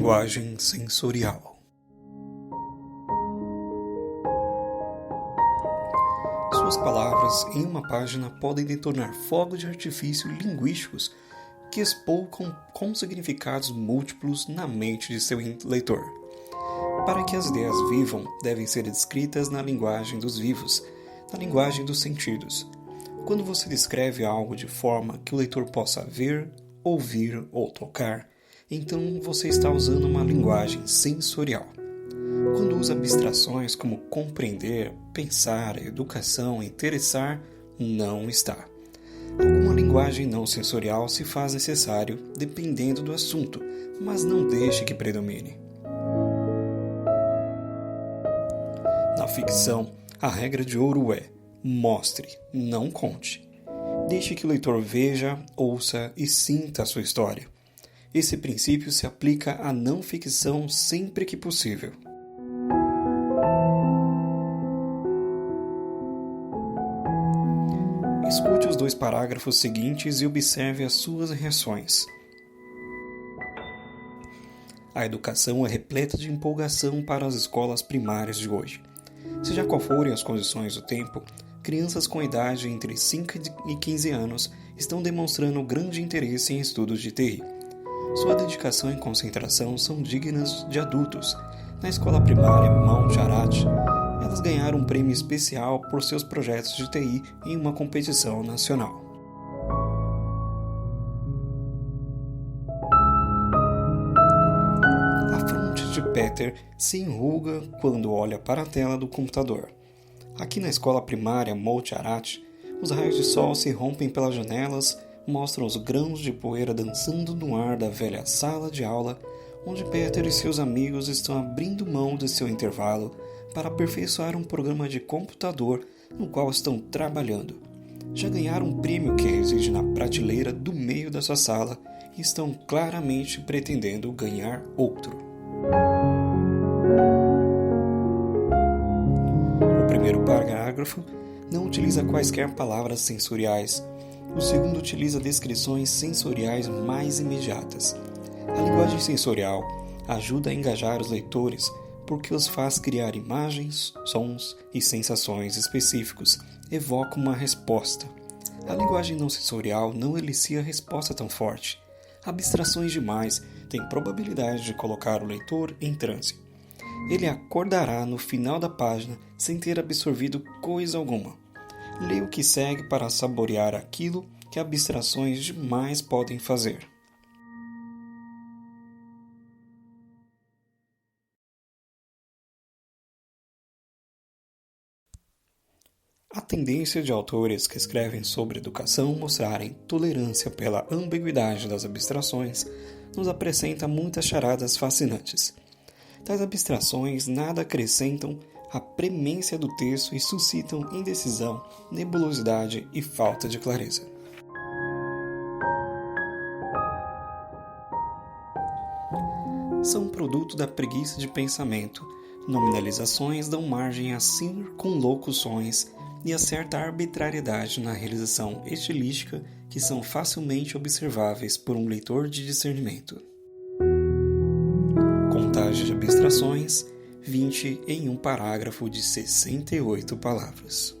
linguagem sensorial. Suas palavras em uma página podem detonar fogos de artifício linguísticos que espolcam com significados múltiplos na mente de seu leitor. Para que as ideias vivam, devem ser descritas na linguagem dos vivos, na linguagem dos sentidos. Quando você descreve algo de forma que o leitor possa ver, ouvir ou tocar, então você está usando uma linguagem sensorial. Quando usa abstrações como compreender, pensar, educação, interessar, não está. Alguma linguagem não sensorial se faz necessário dependendo do assunto, mas não deixe que predomine. Na ficção, a regra de ouro é: mostre, não conte. Deixe que o leitor veja, ouça e sinta a sua história. Esse princípio se aplica à não ficção sempre que possível. Escute os 2 parágrafos seguintes e observe as suas reações. A educação é repleta de empolgação para as escolas primárias de hoje. Seja qual forem as condições do tempo, crianças com idade entre 5 e 15 anos estão demonstrando grande interesse em estudos de TI. Sua dedicação e concentração são dignas de adultos. Na escola primária Mount Ararat, elas ganharam um prêmio especial por seus projetos de TI em uma competição nacional. A fronte de Peter se enruga quando olha para a tela do computador. Aqui na escola primária Mount Ararat, os raios de sol se rompem pelas janelas, mostram os grãos de poeira dançando no ar da velha sala de aula, onde Peter e seus amigos estão abrindo mão de seu intervalo para aperfeiçoar um programa de computador no qual estão trabalhando. Já ganharam um prêmio que reside na prateleira do meio da sua sala e estão claramente pretendendo ganhar outro. O primeiro parágrafo não utiliza quaisquer palavras sensoriais. O segundo utiliza descrições sensoriais mais imediatas. A linguagem sensorial ajuda a engajar os leitores porque os faz criar imagens, sons e sensações específicos, evoca uma resposta. A linguagem não sensorial não elicia resposta tão forte. Abstrações demais têm probabilidade de colocar o leitor em transe. Ele acordará no final da página sem ter absorvido coisa alguma. Leia o que segue para saborear aquilo que abstrações demais podem fazer. A tendência de autores que escrevem sobre educação mostrarem tolerância pela ambiguidade das abstrações nos apresenta muitas charadas fascinantes. Tais abstrações nada acrescentam à premência do texto e suscitam indecisão, nebulosidade e falta de clareza. São produto da preguiça de pensamento. Nominalizações dão margem a circunlocuções e a certa arbitrariedade na realização estilística que são facilmente observáveis por um leitor de discernimento. Contagem de abstrações, 20 em um parágrafo de 68 palavras.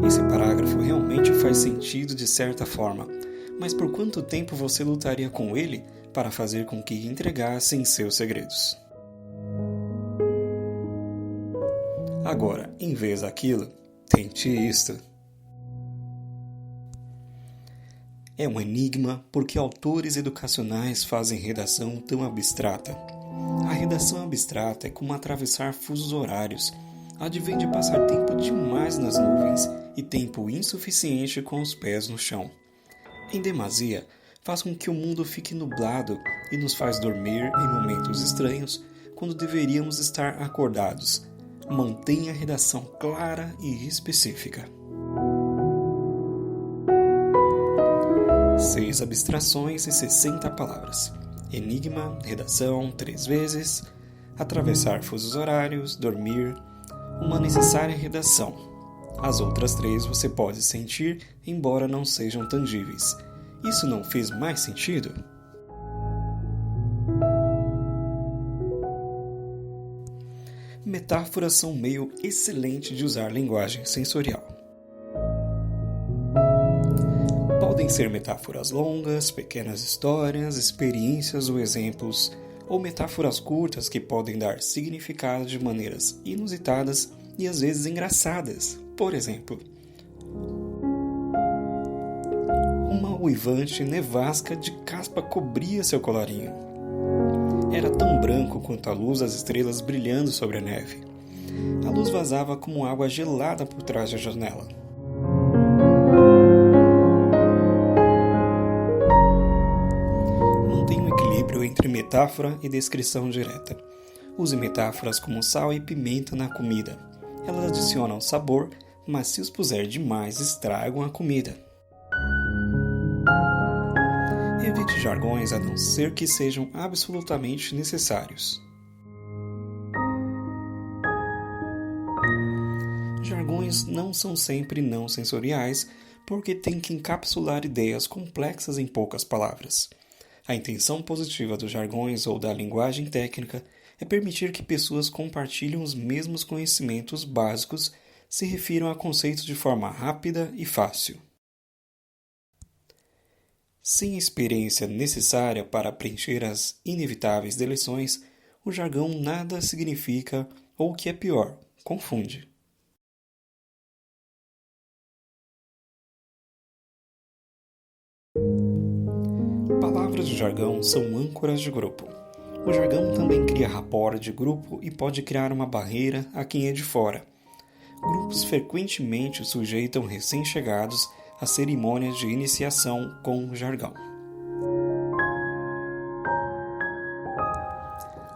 Esse parágrafo realmente faz sentido de certa forma, mas por quanto tempo você lutaria com ele para fazer com que entregassem seus segredos? Agora, em vez daquilo, tente isto. É um enigma porque autores educacionais fazem redação tão abstrata. A redação abstrata é como atravessar fusos horários. Advém de passar tempo demais nas nuvens e tempo insuficiente com os pés no chão. Em demasia, faz com que o mundo fique nublado e nos faz dormir em momentos estranhos quando deveríamos estar acordados. Mantenha a redação clara e específica. 6 abstrações e 60 palavras. Enigma, redação, 3 vezes. Atravessar fusos horários, dormir. Uma necessária redação. As outras 3 você pode sentir, embora não sejam tangíveis. Isso não fez mais sentido? Metáforas são um meio excelente de usar linguagem sensorial. Podem ser metáforas longas, pequenas histórias, experiências ou exemplos, ou metáforas curtas que podem dar significado de maneiras inusitadas e às vezes engraçadas. Por exemplo, uma uivante nevasca de caspa cobria seu colarinho. Era tão branco quanto a luz das estrelas brilhando sobre a neve. A luz vazava como água gelada por trás da janela. Mantenha um equilíbrio entre metáfora e descrição direta. Use metáforas como sal e pimenta na comida. Elas adicionam sabor, mas se os puser demais, estragam a comida. Evite jargões a não ser que sejam absolutamente necessários. Jargões não são sempre não sensoriais, porque têm que encapsular ideias complexas em poucas palavras. A intenção positiva dos jargões ou da linguagem técnica é permitir que pessoas compartilhem os mesmos conhecimentos básicos, se refiram a conceitos de forma rápida e fácil. Sem a experiência necessária para preencher as inevitáveis deleções, o jargão nada significa ou, o que é pior, confunde. Palavras de jargão são âncoras de grupo. O jargão também cria rapport de grupo e pode criar uma barreira a quem é de fora. Grupos frequentemente sujeitam recém-chegados a cerimônias de iniciação com jargão.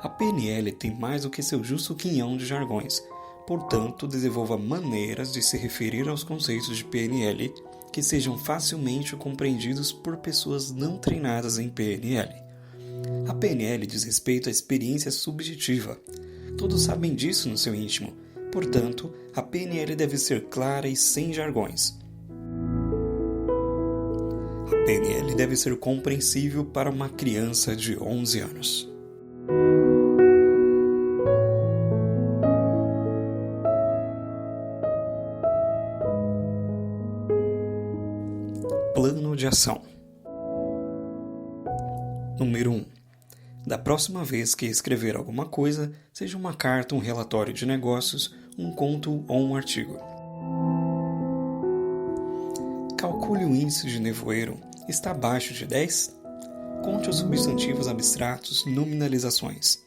A PNL tem mais do que seu justo quinhão de jargões, portanto, desenvolva maneiras de se referir aos conceitos de PNL que sejam facilmente compreendidos por pessoas não treinadas em PNL. A PNL diz respeito à experiência subjetiva. Todos sabem disso no seu íntimo, portanto, a PNL deve ser clara e sem jargões. A PNL deve ser compreensível para uma criança de 11 anos. Plano de ação. Número 1. Da próxima vez que escrever alguma coisa, seja uma carta, um relatório de negócios, um conto ou um artigo. Calcule o índice de nevoeiro. Está abaixo de 10? Conte os substantivos abstratos, nominalizações.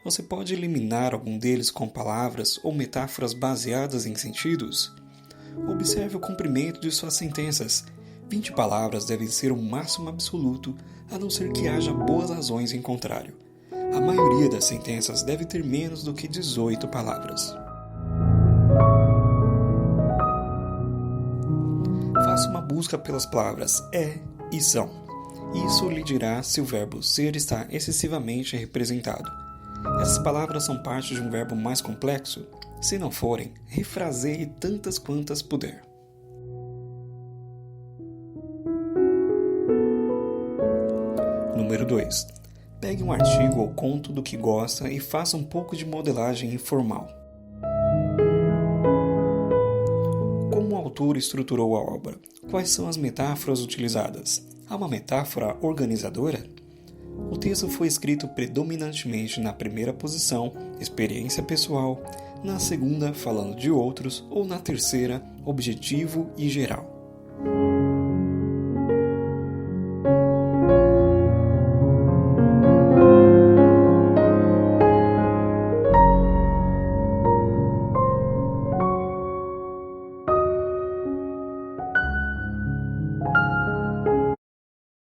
Você pode eliminar algum deles com palavras ou metáforas baseadas em sentidos? Observe o comprimento de suas sentenças. 20 palavras devem ser o máximo absoluto, a não ser que haja boas razões em contrário. A maioria das sentenças deve ter menos do que 18 palavras. Faça uma busca pelas palavras é e são. Isso lhe dirá se o verbo ser está excessivamente representado. Essas palavras são parte de um verbo mais complexo? Se não forem, refraseie tantas quantas puder. Número 2. Pegue um artigo ou conto do que gosta e faça um pouco de modelagem informal. Como o autor estruturou a obra? Quais são as metáforas utilizadas? Há uma metáfora organizadora? O texto foi escrito predominantemente na primeira posição, experiência pessoal, na segunda, falando de outros, ou na terceira, objetivo e geral.